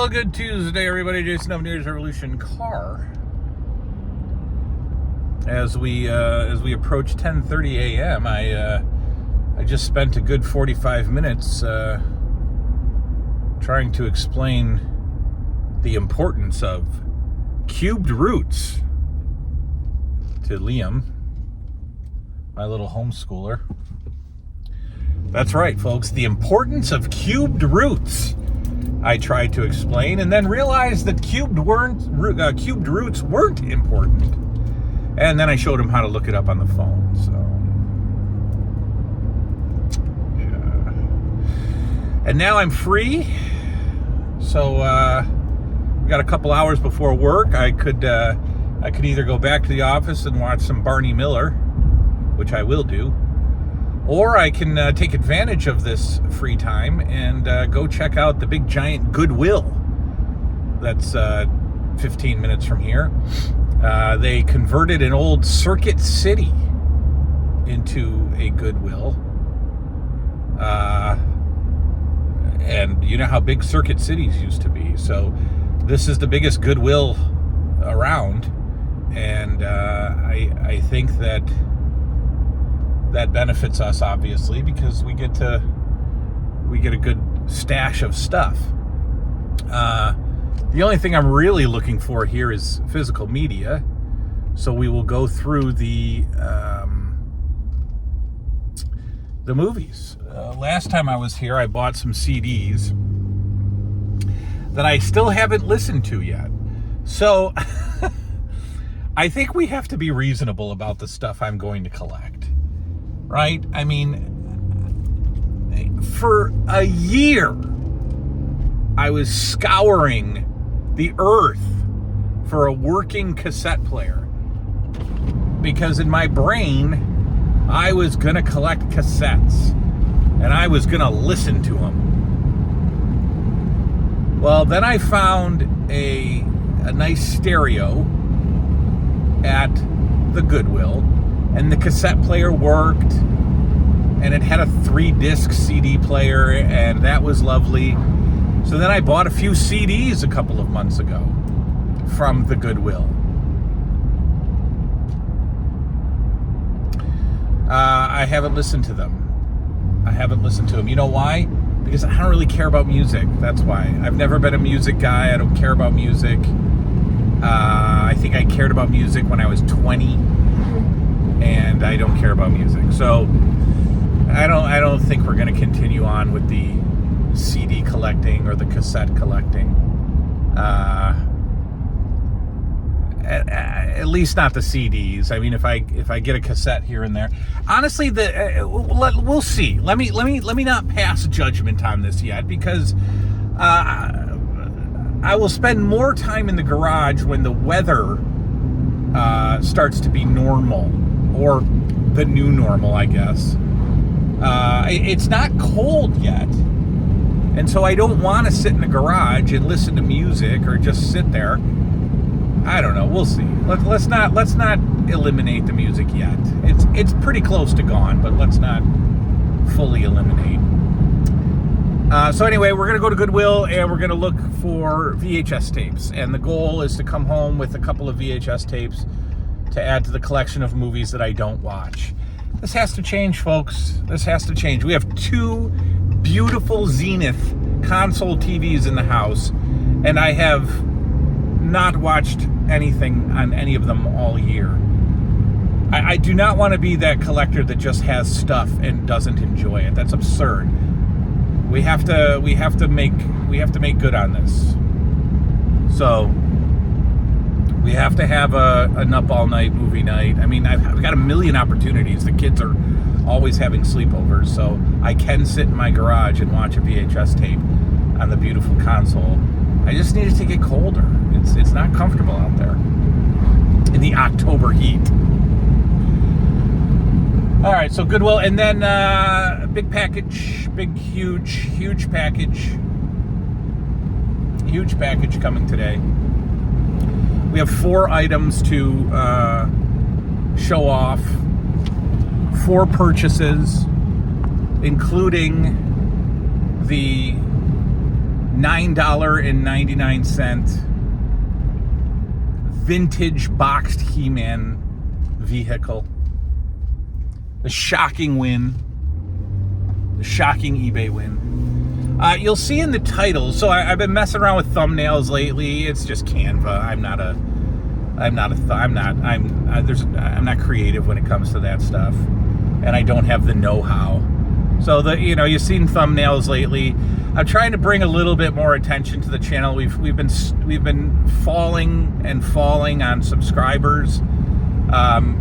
Well, good Tuesday, everybody. Jason of News Revolution Car. As we approach 10:30 a.m., I just spent a good 45 minutes trying to explain the importance of cubed roots to Liam, my little homeschooler. That's right, folks. The importance of cubed roots. I tried to explain, and then realized that cubed roots weren't important. And then I showed him how to look it up on the phone. So, yeah. And now I'm free. So we got a couple hours before work. I could either go back to the office and watch some Barney Miller, which I will do, or I can take advantage of this free time and go check out the big giant Goodwill that's 15 minutes from here. They converted an old Circuit City into a Goodwill. And you know how big Circuit Cities used to be. So this is the biggest Goodwill around. And I think that benefits us, obviously, because we get a good stash of stuff. The only thing I'm really looking for here is physical media. So we will go through the movies. Last time I was here, I bought some CDs that I still haven't listened to yet. So I think we have to be reasonable about the stuff I'm going to collect. Right? I mean, for a year, I was scouring the earth for a working cassette player. Because in my brain, I was going to collect cassettes. And I was going to listen to them. Well, then I found a nice stereo at the Goodwill. And the cassette player worked, and it had a 3-disc CD player, and that was lovely. So then I bought a few CDs a couple of months ago from the Goodwill. I haven't listened to them. You know why? Because I don't really care about music. That's why. I've never been a music guy. I don't care about music. I think I cared about music when I was 20. And I don't care about music. So I don't think we're going to continue on with the CD collecting or the cassette collecting. At least not the CDs. I mean, if I get a cassette here and there, honestly, we'll see. Let me not pass judgment on this yet, because I will spend more time in the garage when the weather starts to be normal. Or the new normal, I guess. It's not cold yet. And so I don't want to sit in the garage and listen to music or just sit there. I don't know. We'll see. Let's not eliminate the music yet. It's pretty close to gone, but let's not fully eliminate. So anyway, we're going to go to Goodwill and we're going to look for VHS tapes. And the goal is to come home with a couple of VHS tapes to add to the collection of movies that I don't watch. This has to change, folks. This has to change. We have 2 beautiful Zenith console TVs in the house, and I have not watched anything on any of them all year. I do not want to be that collector that just has stuff and doesn't enjoy it. That's absurd. We have to make good on this. So we have to have an up all night movie night. I mean, I've got a million opportunities. The kids are always having sleepovers, so I can sit in my garage and watch a VHS tape on the beautiful console. I just need it to get colder. It's not comfortable out there in the October heat. All right, so Goodwill, and then big package, huge package coming today. We have 4 items to show off, 4 purchases, including the $9.99 vintage boxed He-Man vehicle. The shocking win. The shocking eBay win. You'll see in the title. So I've been messing around with thumbnails lately. It's just Canva. I'm not creative when it comes to that stuff, and I don't have the know-how. So you've seen thumbnails lately. I'm trying to bring a little bit more attention to the channel. We've been falling on subscribers,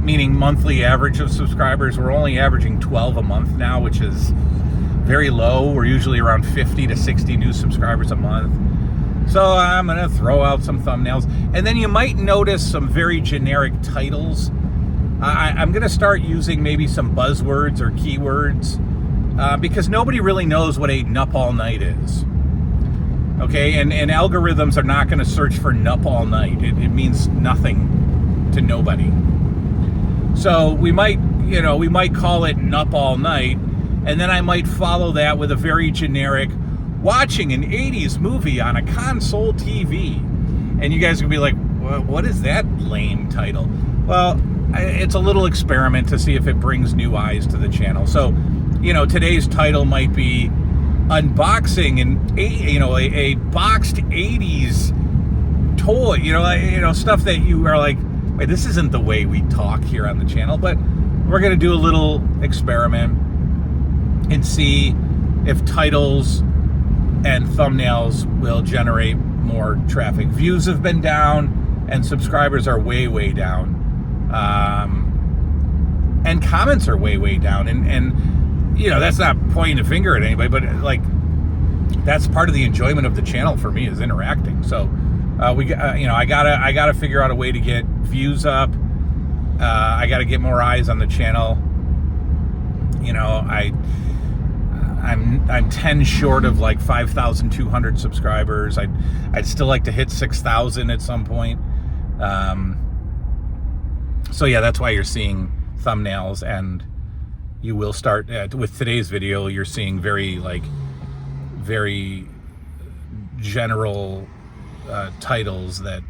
meaning monthly average of subscribers. We're only averaging 12 a month now, which is very low. We're usually around 50 to 60 new subscribers a month. So I'm going to throw out some thumbnails. And then you might notice some very generic titles. I'm going to start using maybe some buzzwords or keywords because nobody really knows what a Nup All Night is. Okay, and algorithms are not going to search for Nup All Night. It means nothing to nobody. So we might call it Nup All Night, and then I might follow that with a very generic watching an 80s movie on a console TV. And you guys are going to be like, what is that lame title? Well, it's a little experiment to see if it brings new eyes to the channel. So, today's title might be unboxing a boxed 80s toy, stuff that you are like, wait, this isn't the way we talk here on the channel. But we're going to do a little experiment and see if titles and thumbnails will generate more traffic. Views have been down and subscribers are way, way down. And comments are way, way down. And that's not pointing a finger at anybody, but that's part of the enjoyment of the channel for me is interacting. So I gotta figure out a way to get views up. I gotta get more eyes on the channel. I'm 10 short of 5,200 subscribers. I'd still like to hit 6,000 at some point. So yeah, that's why you're seeing thumbnails, and you will start with today's video. You're seeing very general titles that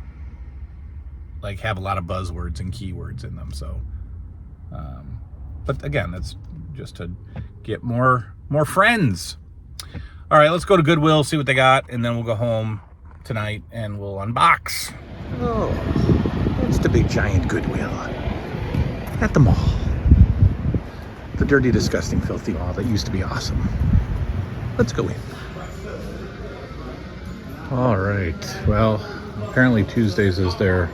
have a lot of buzzwords and keywords in them. So, but again, that's just to get more friends. All right, let's go to Goodwill, see what they got, and then we'll go home tonight and we'll unbox. Oh, it's the big giant Goodwill at the mall. The dirty, disgusting, filthy mall that used to be awesome. Let's go in. All right, well, apparently Tuesdays is their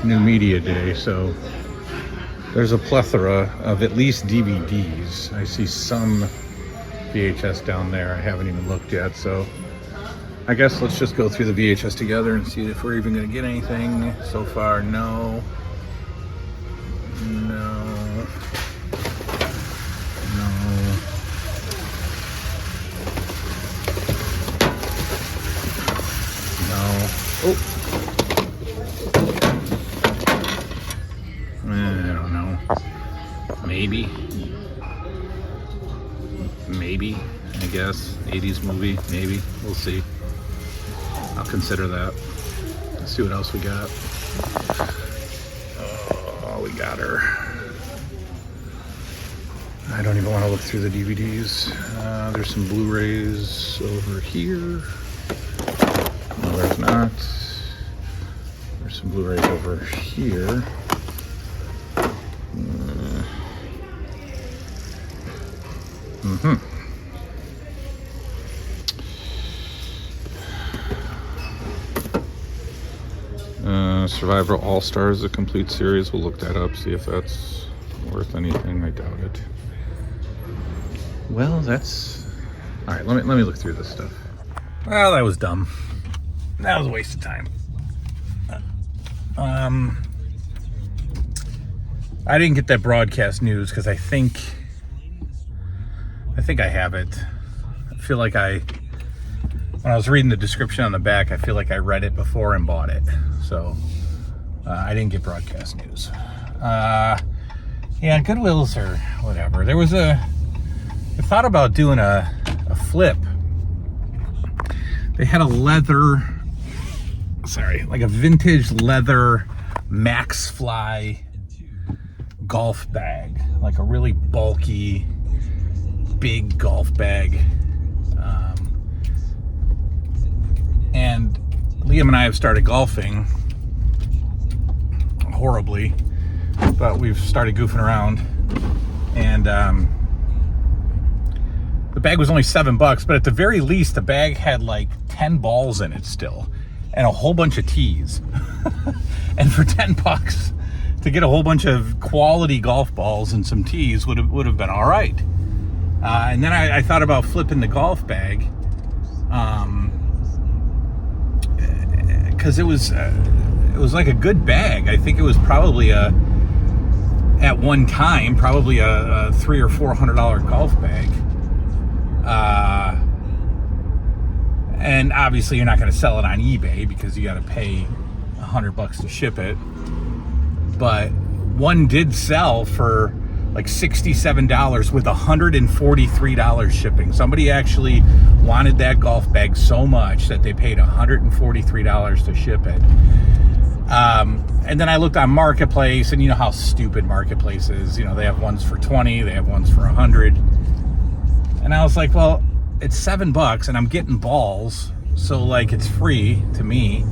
new media day, so there's a plethora of at least DVDs. I see some VHS down there. I haven't even looked yet, so I guess let's just go through the VHS together and see if we're even going to get anything. So far, no. Oh. I don't know. Maybe, I guess. 80s movie, maybe. We'll see. I'll consider that. Let's see what else we got. Oh, we got her. I don't even want to look through the DVDs. There's some Blu-rays over here. No, there's not. There's some Blu-rays over here. Survivor All-Stars, the complete series. We'll look that up, see if that's worth anything. I doubt it. Well, that's... Alright, let me look through this stuff. Well, that was dumb. That was a waste of time. I didn't get that broadcast news because I think I have it. I feel like when I was reading the description on the back, I feel like I read it before and bought it. So I didn't get broadcast news. Yeah, Goodwills or whatever. I thought about doing a flip. They had a leather, like a vintage leather Max Fly golf bag, like a really bulky, big golf bag. And Liam and I have started golfing horribly, but we've started goofing around. And the bag was only $7, but at the very least, the bag had like 10 balls in it still, and a whole bunch of tees. And for $10 to get a whole bunch of quality golf balls and some tees would have been all right. And then I thought about flipping the golf bag, because it was like a good bag. I think it was probably at one time probably a $300 or $400 golf bag. And obviously you're not going to sell it on eBay because you got to pay $100 to ship it. But one did sell for like $67 with $143 shipping. Somebody actually wanted that golf bag so much that they paid $143 to ship it. And then I looked on Marketplace, and you know how stupid Marketplace is. You know, they have ones for $20, they have ones for $100. And I was like, well, it's $7 and I'm getting balls, so like it's free to me.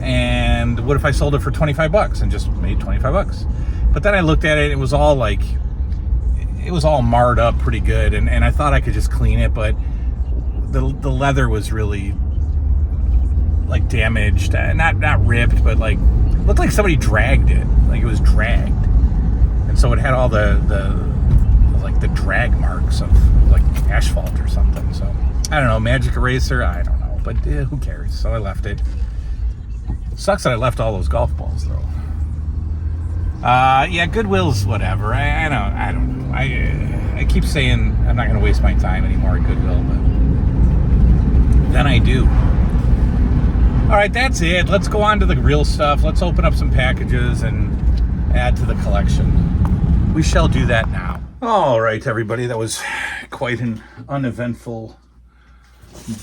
And what if I sold it for $25 and just made $25? But then I looked at it, it was all marred up pretty good, and I thought I could just clean it, but the leather was really like damaged, not ripped, but like looked like somebody dragged it, like it was dragged. And so it had all the drag marks of like asphalt or something. So I don't know, magic eraser, I don't know, but who cares? So I left it. Sucks that I left all those golf balls though. Yeah, Goodwill's whatever. I don't know. I keep saying I'm not going to waste my time anymore at Goodwill, but then I do. All right, that's it. Let's go on to the real stuff. Let's open up some packages and add to the collection. We shall do that now. All right, everybody. That was quite an uneventful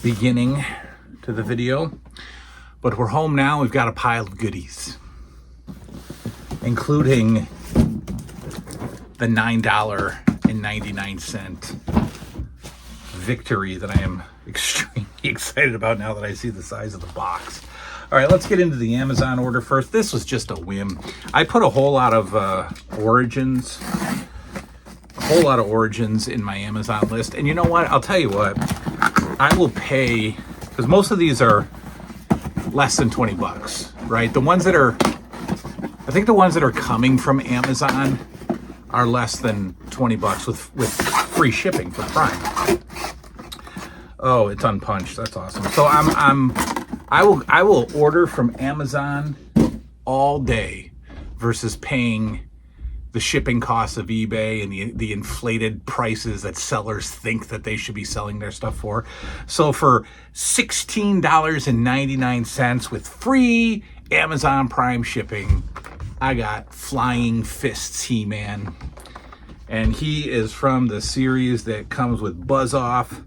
beginning to the video. But we're home now. We've got a pile of goodies, including the $9.99 victory that I am extremely excited about now that I see the size of the box. All right, let's get into the Amazon order first. This was just a whim. I put a whole lot of Origins in my Amazon list. And you know what? I'll tell you what. I will pay, because most of these are less than $20, right? I think the ones that are coming from Amazon are less than $20 with free shipping for Prime. Oh, it's unpunched. That's awesome. So I will order from Amazon all day versus paying the shipping costs of eBay and the inflated prices that sellers think that they should be selling their stuff for. So for $16.99 with free Amazon Prime shipping, I got Flying Fists He-Man. And he is from the series that comes with Buzz Off,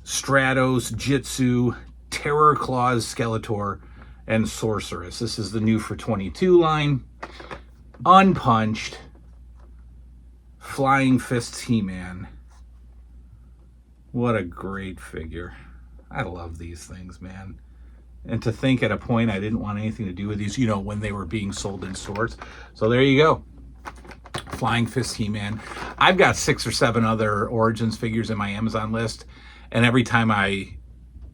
Stratos, Jitsu, Terror Claws, Skeletor, and Sorceress. This is the new for 22 line. Unpunched. Flying Fists He-Man. What a great figure. I love these things, man. And to think at a point I didn't want anything to do with these, you know, when they were being sold in stores. So there you go. Flying Fist He-Man. I've got 6 or 7 other Origins figures in my Amazon list. And every time I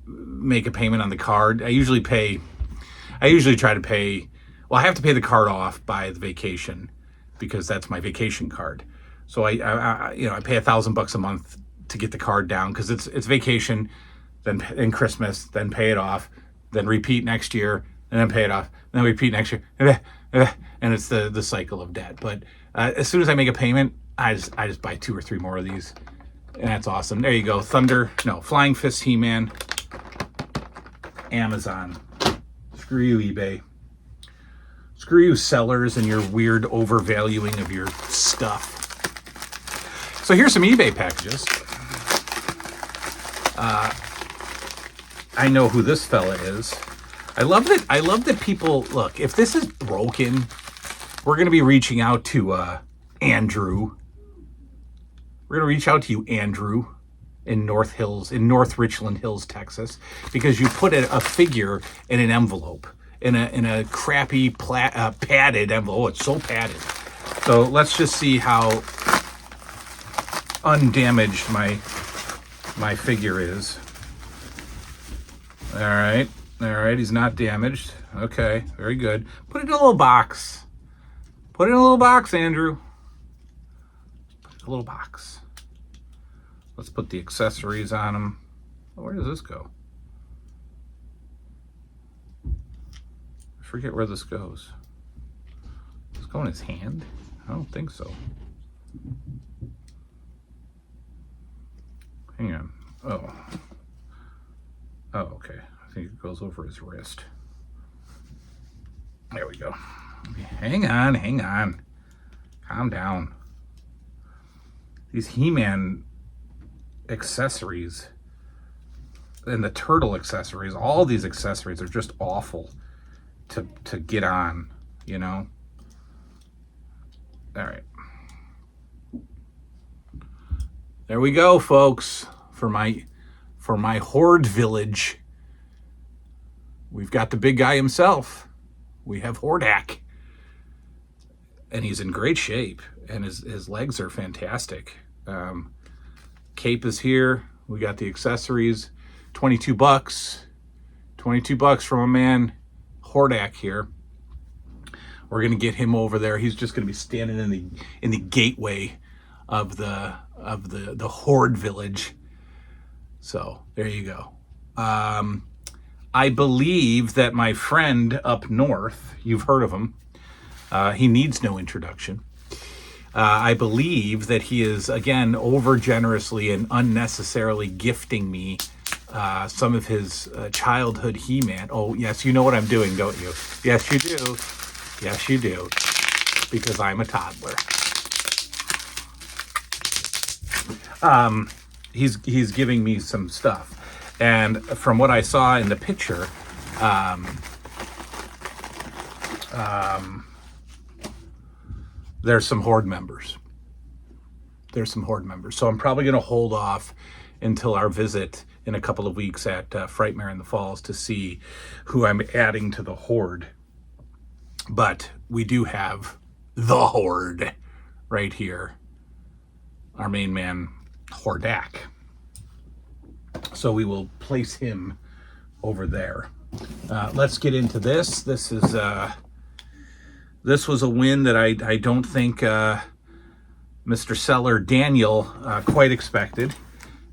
make a payment on the card, I usually try to pay, well, I have to pay the card off by the vacation because that's my vacation card. So I pay $1,000 a month to get the card down because it's vacation, then in Christmas, then pay it off, then repeat next year, and then pay it off, then repeat next year, and it's the cycle of debt. But as soon as I make a payment, I just buy 2 or 3 more of these, and that's awesome. There you go, Flying Fist He-Man, Amazon. Screw you, eBay. Screw you, sellers, and your weird overvaluing of your stuff. So here's some eBay packages. I know who this fella is. I love that people, look, if this is broken, we're going to be reaching out to Andrew. We're going to reach out to you, Andrew, in North Richland Hills, Texas, because you put a figure in an envelope, in a crappy padded envelope. Oh, it's so padded. So let's just see how undamaged my figure is. All right, he's not damaged. Okay, very good. Put it in a little box. Put it in a little box, Andrew. Put it in a little box. Let's put the accessories on him. Where does this go? I forget where this goes. Does it go in his hand? I don't think so. Hang on. Oh, okay. I think it goes over his wrist. There we go. Hang on. Calm down. These He-Man accessories and the turtle accessories, all these accessories are just awful to get on, you know? All right. There we go, folks. For my Horde village, we've got the big guy himself. We have Hordak. And he's in great shape, and his legs are fantastic. Cape is here. We got the accessories. $22. $22 from a man, Hordak here. We're gonna get him over there. He's just gonna be standing in the gateway of the Horde village. So there you go. I believe that my friend up north, you've heard of him. He needs no introduction. I believe that he is, again, over generously and unnecessarily gifting me some of his childhood He-Man. Oh, yes, you know what I'm doing, don't you? Yes, you do. Yes, you do. Because I'm a toddler. He's giving me some stuff. And from what I saw in the picture, there's some Horde members. So I'm probably going to hold off until our visit in a couple of weeks at Frightmare in the Falls to see who I'm adding to the Horde. But we do have the Horde right here. Our main man, Hordak. So we will place him over there. Let's get into this. This was a win that I don't think Mr. Seller Daniel quite expected.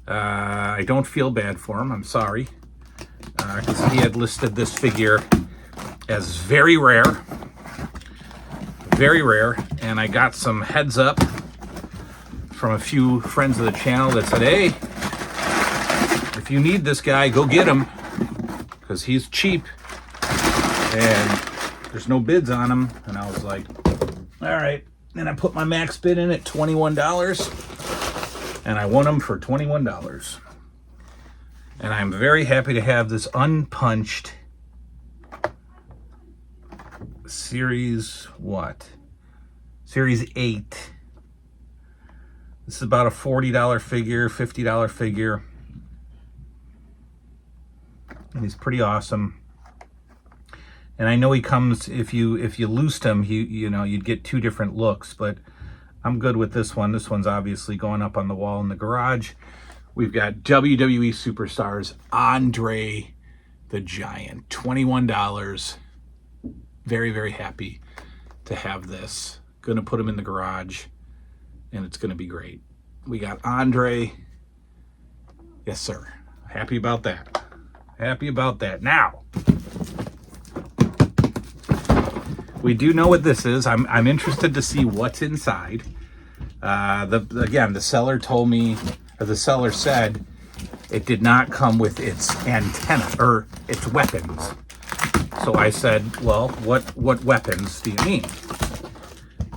I don't feel bad for him. I'm sorry. Because he had listed this figure as very rare. Very rare. And I got some heads up from a few friends of the channel that said, hey, if you need this guy, go get him. Because he's cheap. And there's no bids on him. And I was like, all right. And I put my max bid in at $21. And I won him for $21. And I'm very happy to have this unpunched Series what? Series 8. This is about a $40 figure, $50 figure. And he's pretty awesome. And I know he comes, if you loosed him, you know, you'd get two different looks, but I'm good with this one. This one's obviously going up on the wall in the garage. We've got WWE Superstars, Andre the Giant, $21. Very, very happy to have this. Gonna put him in the garage, and it's gonna be great. We got Andre. Yes, sir. Happy about that. Happy about that. Now, we do know what this is. I'm interested to see what's inside. Again, the seller told me, or the seller said, it did not come with its antenna or its weapons. So I said, well, what weapons do you mean?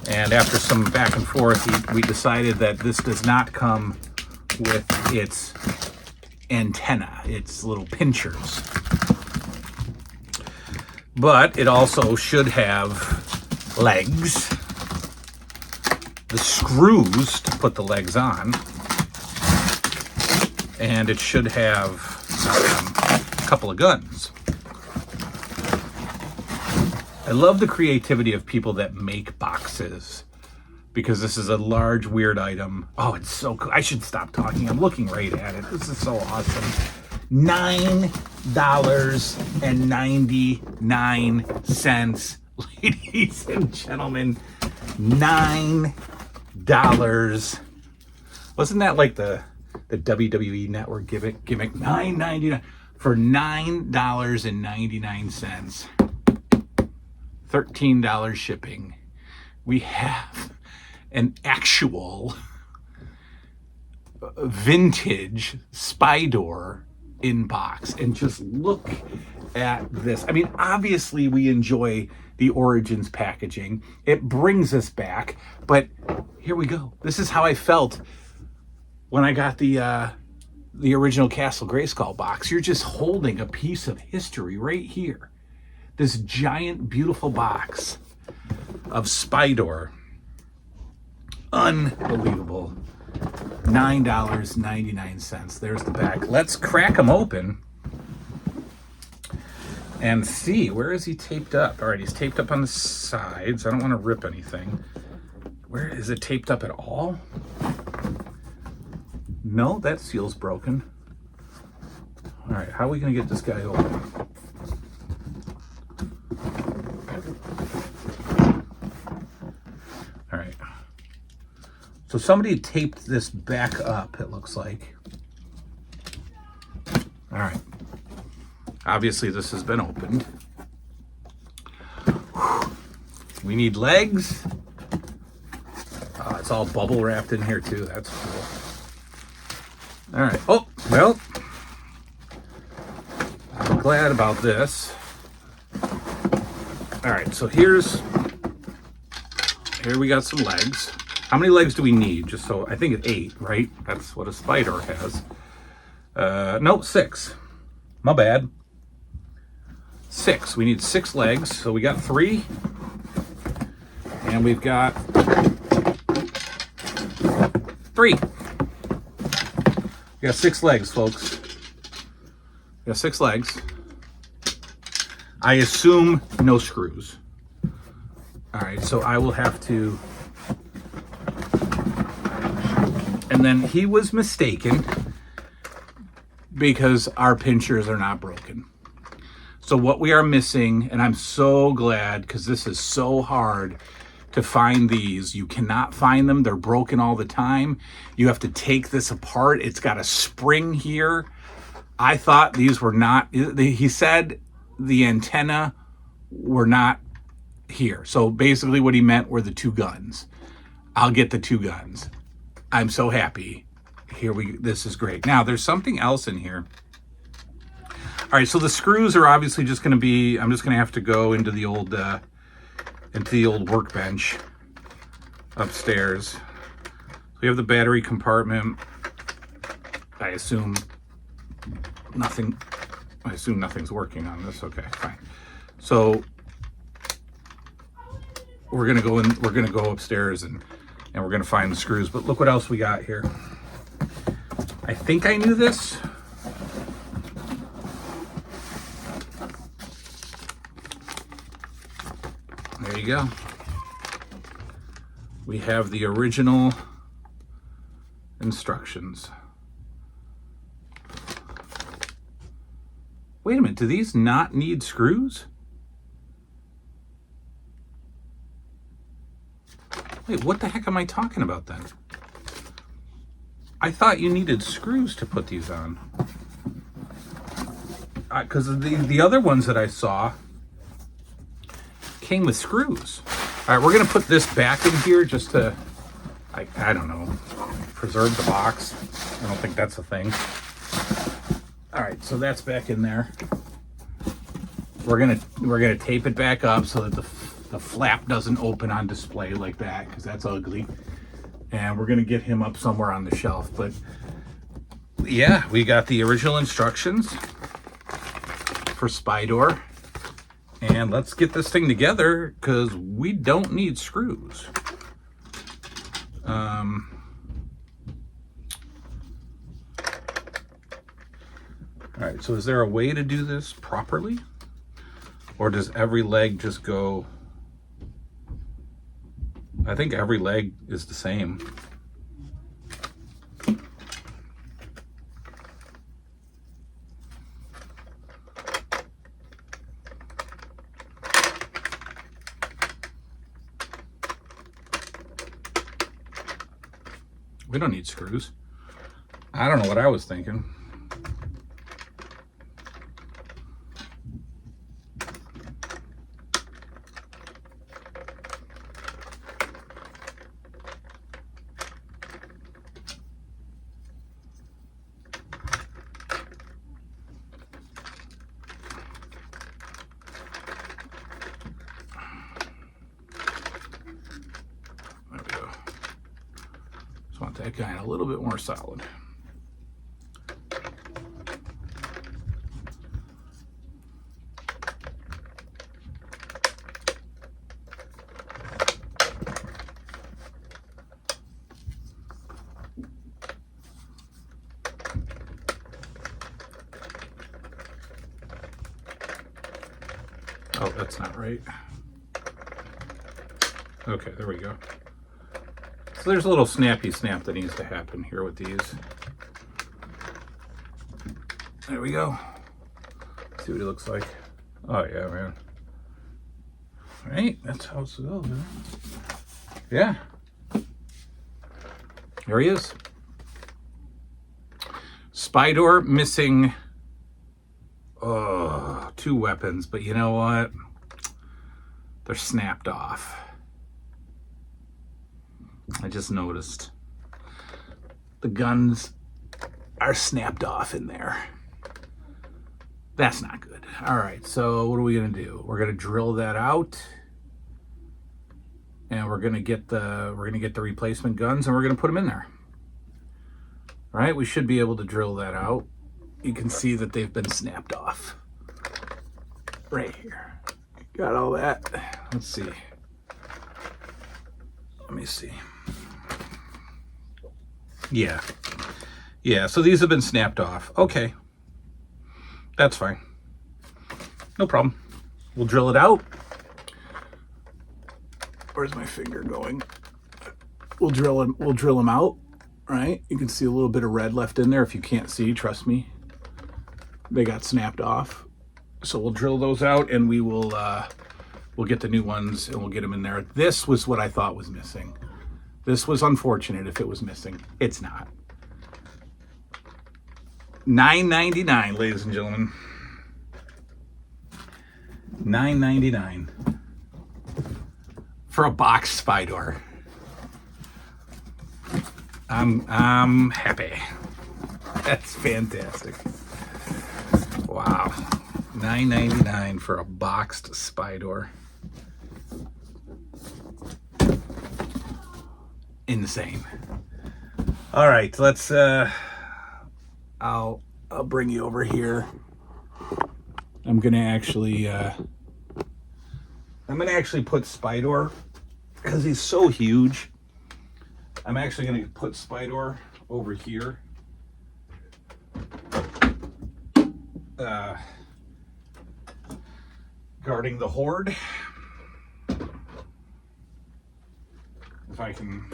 And after some back and forth, we decided that this does not come with its antenna. It's little pinchers. But it also should have legs, the screws to put the legs on, and it should have a couple of guns. I love the creativity of people that make boxes, because this is a large, weird item. Oh, it's so cool. I should stop talking. I'm looking right at it. This is so awesome. $9.99, ladies and gentlemen. $9. Wasn't that like the WWE Network gimmick? $9.99 for $9.99. $13 shipping. We have an actual vintage Spydor in box, and just look at this. I mean, obviously we enjoy the Origins packaging. It brings us back, but here we go. This is how I felt when I got the original Castle Grayskull box. You're just holding a piece of history right here. This giant, beautiful box of Spydor. Unbelievable. $9.99. There's the back. Let's crack them open and see. Where is he taped up? All right, he's taped up on the sides. I don't want to rip anything. Where is it taped up at all? No, that seal's broken. All right, how are we going to get this guy open? All right. So somebody taped this back up, it looks like. All right. Obviously, this has been opened. We need legs. It's all bubble wrapped in here, too. That's cool. All right. Oh, well, I'm glad about this. All right, so here we got some legs. How many legs do we need? Just so, I think it's 8, right? That's what a Spydor has. No, 6. My bad. 6. We need 6 legs. So we got 3. And we've got 3. We got 6 legs, folks. We got 6 legs. I assume no screws. All right, so I will have to... And then he was mistaken because our pinchers are not broken. So what we are missing, and I'm so glad because this is so hard to find these. You cannot find them. They're broken all the time. You have to take this apart. It's got a spring here. I thought these were not, he said the antenna were not here. So basically what he meant were the 2 guns. I'll get the 2 guns. I'm so happy. This is great. Now there's something else in here. All right, so the screws are obviously just going to be, I'm just going to have to go into the old workbench upstairs. So we have the battery compartment. I assume nothing's working on this. Okay, fine. So we're going to go in, we're going to go upstairs and we're going to find the screws. But look what else we got here. I think I knew this. There you go. We have the original instructions. Wait a minute, do these not need screws? Wait, what the heck am I talking about then? I thought you needed screws to put these on. Because the other ones that I saw came with screws. All right, we're going to put this back in here just to, I don't know, preserve the box. I don't think that's a thing. All right, so that's back in there. We're gonna tape it back up so that the flap doesn't open on display like that, because that's ugly. And we're gonna get him up somewhere on the shelf. But yeah, we got the original instructions for Spydor. And let's get this thing together because we don't need screws. All right, so is there a way to do this properly? Or does every leg just go? I think every leg is the same. We don't need screws. I don't know what I was thinking. There we go. Just want that guy a little bit more solid. Oh, that's not right. Okay, there we go. So there's a little snappy snap that needs to happen here with these. There we go. Let's see what it looks like. Oh yeah, man. All right, that's how it's goes. Yeah. There he is. Spydor missing two weapons, but you know what? They're snapped off. I just noticed the guns are snapped off in there. That's not good. All right, so what are we gonna do? We're gonna drill that out, and we're gonna get the replacement guns, and we're gonna put them in there. All right, we should be able to drill that out. You can see that they've been snapped off. Right here. Got all that. Let's see. Let me see. Yeah. Yeah, so these have been snapped off. Okay. That's fine. No problem. We'll drill it out. Where's my finger going? We'll drill them out, right? You can see a little bit of red left in there. If you can't see, trust me. They got snapped off. So we'll drill those out, and we will we'll get the new ones, and we'll get them in there. This was what I thought was missing. This was unfortunate if it was missing. It's not. $9.99, ladies and gentlemen. $9.99 for a box Spydor. I'm happy. That's fantastic. Wow. $9.99 for a boxed Spydor. Insane. All right, let's I'll bring you over here. I'm gonna actually put Spydor, because he's so huge. I'm actually gonna put Spydor over here. Guarding the Horde. If I can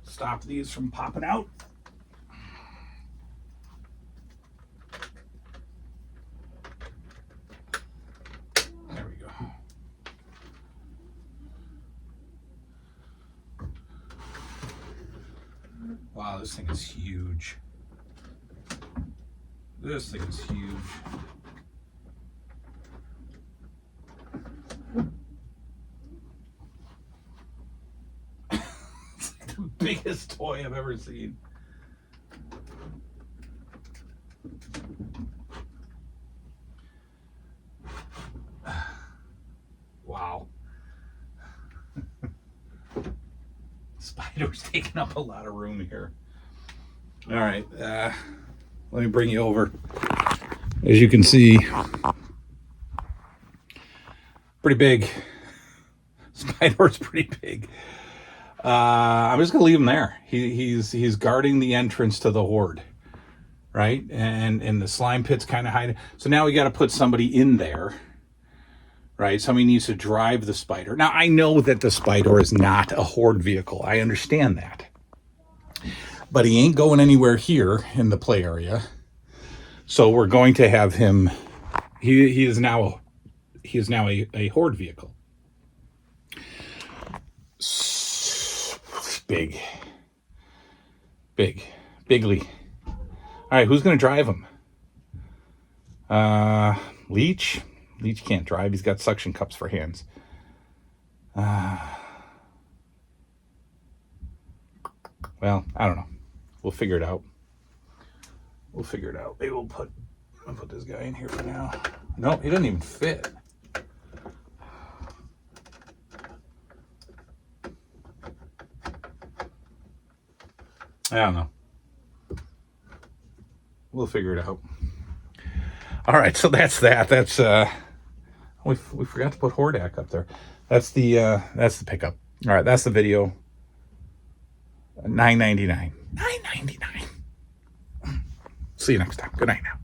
stop these from popping out. There we go. Wow, this thing is huge. This thing is huge. It's like the biggest toy I've ever seen. Wow. Spydor's taking up a lot of room here. All right, let me bring you over. As you can see, pretty big. Spydor's pretty big. I'm just gonna leave him there. He's guarding the entrance to the Horde, right? And the slime pit's kind of hiding. So now we got to put somebody in there, right? Somebody needs to drive the Spydor. Now I know that the Spydor is not a Horde vehicle. I understand that, but he ain't going anywhere here in the play area. So we're going to have him. He is now a Horde vehicle. Bigly. All right, who's going to drive him? Leech can't drive. He's got suction cups for hands. Well, I don't know. We'll figure it out. Maybe I'll put this guy in here for now. No, he doesn't even fit. I don't know. We'll figure it out. All right, so that's that. That's we forgot to put Hordak up there. That's the pickup. All right, that's the video. $9.99. $9.99. See you next time. Good night now.